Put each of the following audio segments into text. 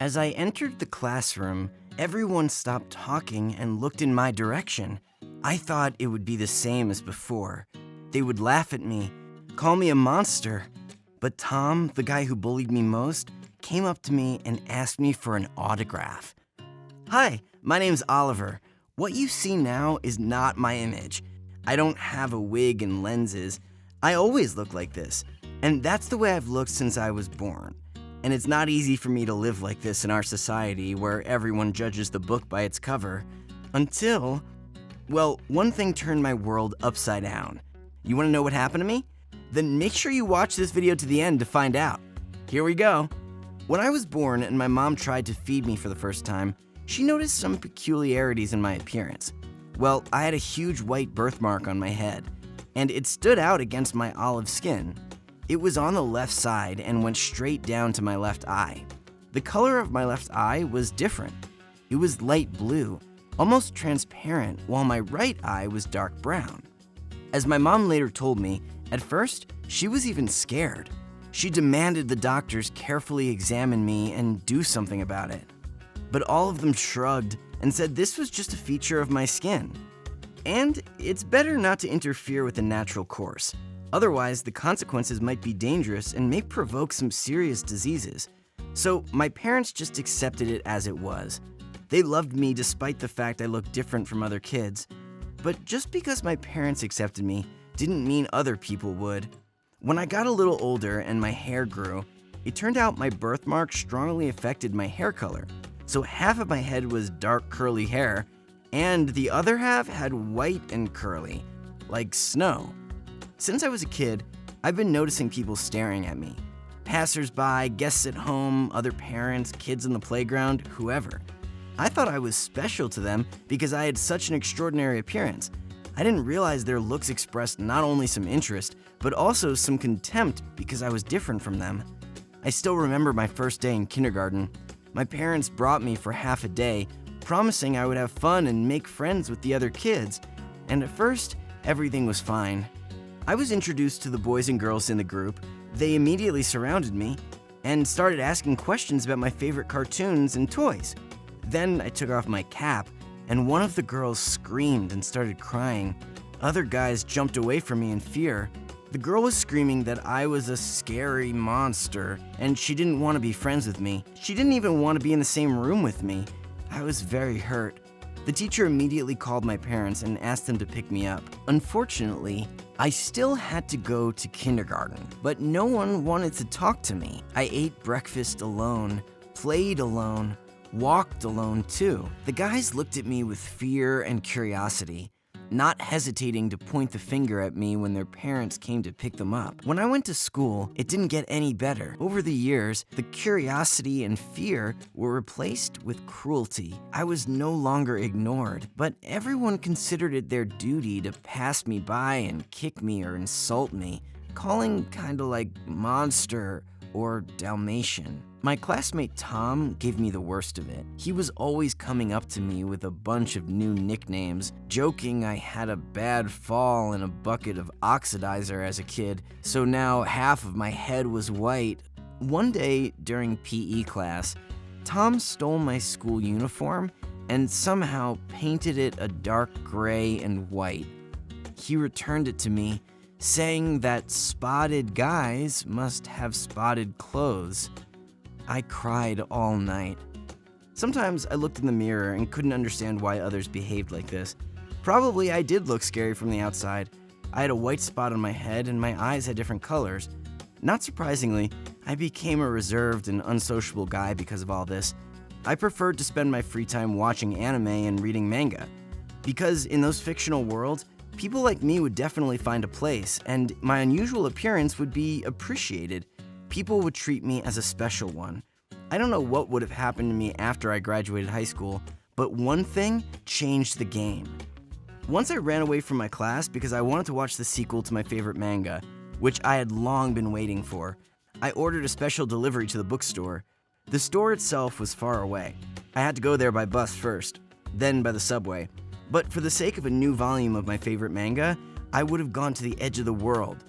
As I entered the classroom, everyone stopped talking and looked in my direction. I thought it would be the same as before. They would laugh at me, call me a monster. But Tom, the guy who bullied me most, came up to me and asked me for an autograph. "Hi, my name's Oliver. What you see now is not my image. I don't have a wig and lenses. I always look like this, and that's the way I've looked since I was born. And it's not easy for me to live like this in our society where everyone judges the book by its cover. Until, well, one thing turned my world upside down. You want to know what happened to me? Then make sure you watch this video to the end to find out. Here we go. When I was born and my mom tried to feed me for the first time, she noticed some peculiarities in my appearance. Well, I had a huge white birthmark on my head, and it stood out against my olive skin. It was on the left side and went straight down to my left eye. The color of my left eye was different. It was light blue, almost transparent, while my right eye was dark brown. As my mom later told me, at first, she was even scared. She demanded the doctors carefully examine me and do something about it. But all of them shrugged and said this was just a feature of my skin. And it's better not to interfere with the natural course. Otherwise, the consequences might be dangerous and may provoke some serious diseases. So my parents just accepted it as it was. They loved me despite the fact I looked different from other kids. But just because my parents accepted me didn't mean other people would. When I got a little older and my hair grew, it turned out my birthmark strongly affected my hair color. So half of my head was dark curly hair, and the other half had white and curly, like snow. Since I was a kid, I've been noticing people staring at me. Passers-by, guests at home, other parents, kids in the playground, whoever. I thought I was special to them because I had such an extraordinary appearance. I didn't realize their looks expressed not only some interest, but also some contempt because I was different from them. I still remember my first day in kindergarten. My parents brought me for half a day, promising I would have fun and make friends with the other kids. And at first, everything was fine. I was introduced to the boys and girls in the group. They immediately surrounded me and started asking questions about my favorite cartoons and toys. Then I took off my cap, and one of the girls screamed and started crying. Other guys jumped away from me in fear. The girl was screaming that I was a scary monster, and she didn't want to be friends with me. She didn't even want to be in the same room with me. I was very hurt. The teacher immediately called my parents and asked them to pick me up. Unfortunately, I still had to go to kindergarten, but no one wanted to talk to me. I ate breakfast alone, played alone, walked alone too. The guys looked at me with fear and curiosity, not hesitating to point the finger at me when their parents came to pick them up. When I went to school, it didn't get any better. Over the years, the curiosity and fear were replaced with cruelty. I was no longer ignored, but everyone considered it their duty to pass me by and kick me or insult me, calling kinda like monster or Dalmatian. My classmate Tom gave me the worst of it. He was always coming up to me with a bunch of new nicknames, joking I had a bad fall in a bucket of oxidizer as a kid, so now half of my head was white. One day during PE class, Tom stole my school uniform and somehow painted it a dark gray and white. He returned it to me, saying that spotted guys must have spotted clothes. I cried all night. Sometimes I looked in the mirror and couldn't understand why others behaved like this. Probably I did look scary from the outside. I had a white spot on my head and my eyes had different colors. Not surprisingly, I became a reserved and unsociable guy because of all this. I preferred to spend my free time watching anime and reading manga. Because in those fictional worlds, people like me would definitely find a place, and my unusual appearance would be appreciated. People would treat me as a special one. I don't know what would have happened to me after I graduated high school, but one thing changed the game. Once I ran away from my class because I wanted to watch the sequel to my favorite manga, which I had long been waiting for. I ordered a special delivery to the bookstore. The store itself was far away. I had to go there by bus first, then by the subway. But for the sake of a new volume of my favorite manga, I would have gone to the edge of the world.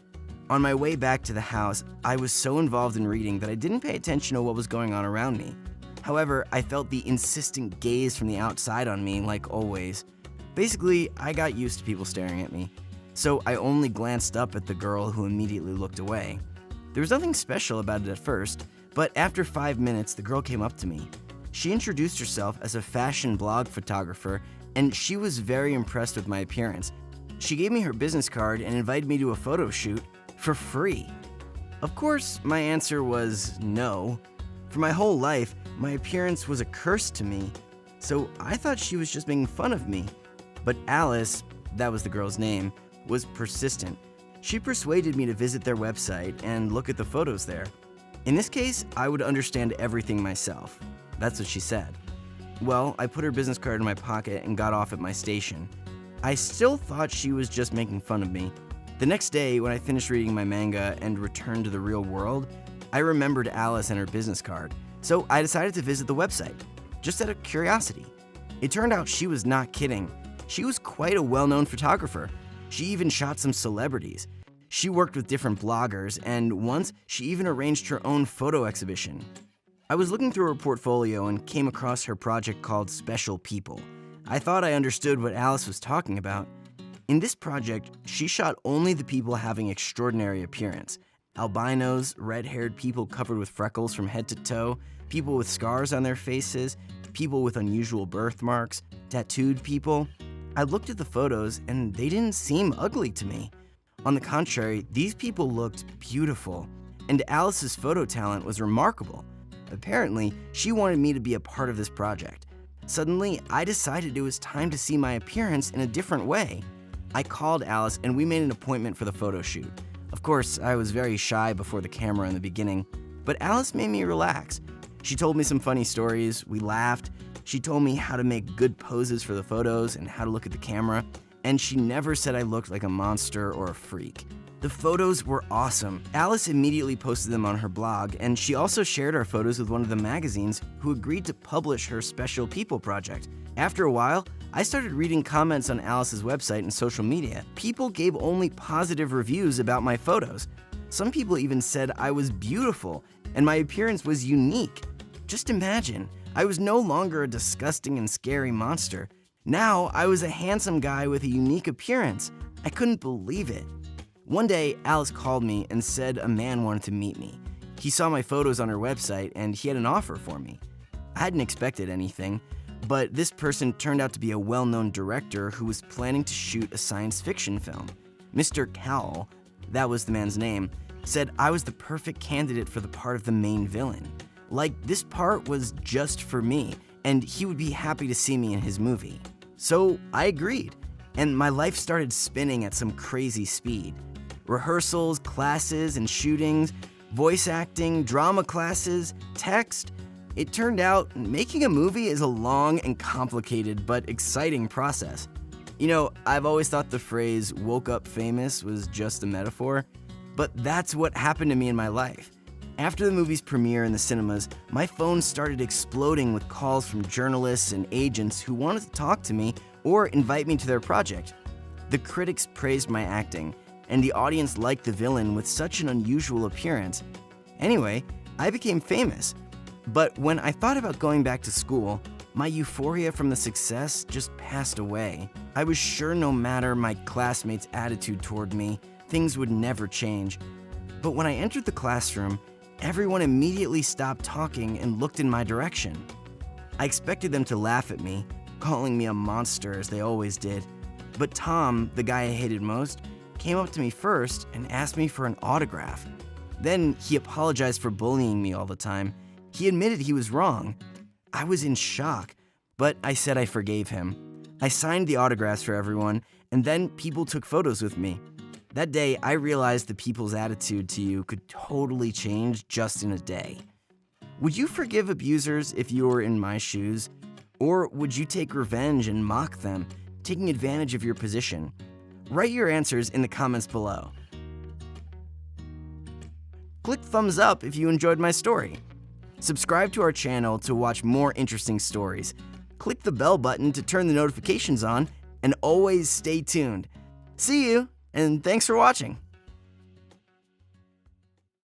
On my way back to the house, I was so involved in reading that I didn't pay attention to what was going on around me. However, I felt the insistent gaze from the outside on me, like always. Basically, I got used to people staring at me, so I only glanced up at the girl who immediately looked away. There was nothing special about it at first, but after 5 minutes, the girl came up to me. She introduced herself as a fashion blog photographer, and she was very impressed with my appearance. She gave me her business card and invited me to a photo shoot for free. Of course, my answer was no. For my whole life, my appearance was a curse to me, so I thought she was just making fun of me. But Alice, that was the girl's name, was persistent. She persuaded me to visit their website and look at the photos there. In this case, I would understand everything myself. That's what she said. Well, I put her business card in my pocket and got off at my station. I still thought she was just making fun of me. The next day, when I finished reading my manga and returned to the real world, I remembered Alice and her business card, so I decided to visit the website, just out of curiosity. It turned out she was not kidding. She was quite a well-known photographer. She even shot some celebrities. She worked with different bloggers, and once she even arranged her own photo exhibition. I was looking through her portfolio and came across her project called Special People. I thought I understood what Alice was talking about. In this project, she shot only the people having extraordinary appearance. Albinos, red-haired people covered with freckles from head to toe, people with scars on their faces, people with unusual birthmarks, tattooed people. I looked at the photos and they didn't seem ugly to me. On the contrary, these people looked beautiful, and Alice's photo talent was remarkable. Apparently, she wanted me to be a part of this project. Suddenly, I decided it was time to see my appearance in a different way. I called Alice and we made an appointment for the photo shoot. Of course, I was very shy before the camera in the beginning, but Alice made me relax. She told me some funny stories, we laughed, she told me how to make good poses for the photos and how to look at the camera, and she never said I looked like a monster or a freak. The photos were awesome. Alice immediately posted them on her blog, and she also shared our photos with one of the magazines who agreed to publish her Special People project. After a while, I started reading comments on Alice's website and social media. People gave only positive reviews about my photos. Some people even said I was beautiful and my appearance was unique. Just imagine, I was no longer a disgusting and scary monster. Now I was a handsome guy with a unique appearance. I couldn't believe it. One day, Alice called me and said a man wanted to meet me. He saw my photos on her website and he had an offer for me. I hadn't expected anything, but this person turned out to be a well-known director who was planning to shoot a science fiction film. Mr. Cowell, that was the man's name, said I was the perfect candidate for the part of the main villain. Like, this part was just for me, and he would be happy to see me in his movie. So I agreed, and my life started spinning at some crazy speed. Rehearsals, classes, and shootings, voice acting, drama classes, text. It turned out making a movie is a long and complicated but exciting process. You know, I've always thought the phrase "woke up famous" was just a metaphor, but that's what happened to me in my life. After the movie's premiere in the cinemas, my phone started exploding with calls from journalists and agents who wanted to talk to me or invite me to their project. The critics praised my acting, and the audience liked the villain with such an unusual appearance. Anyway, I became famous. But when I thought about going back to school, my euphoria from the success just passed away. I was sure no matter my classmates' attitude toward me, things would never change. But when I entered the classroom, everyone immediately stopped talking and looked in my direction. I expected them to laugh at me, calling me a monster as they always did. But Tom, the guy I hated most, came up to me first and asked me for an autograph. Then he apologized for bullying me all the time. He admitted he was wrong. I was in shock, but I said I forgave him. I signed the autographs for everyone, and then people took photos with me. That day, I realized the people's attitude to you could totally change just in a day. Would you forgive abusers if you were in my shoes? Or would you take revenge and mock them, taking advantage of your position? Write your answers in the comments below. Click thumbs up if you enjoyed my story. Subscribe to our channel to watch more interesting stories. Click the bell button to turn the notifications on, and always stay tuned. See you, and thanks for watching.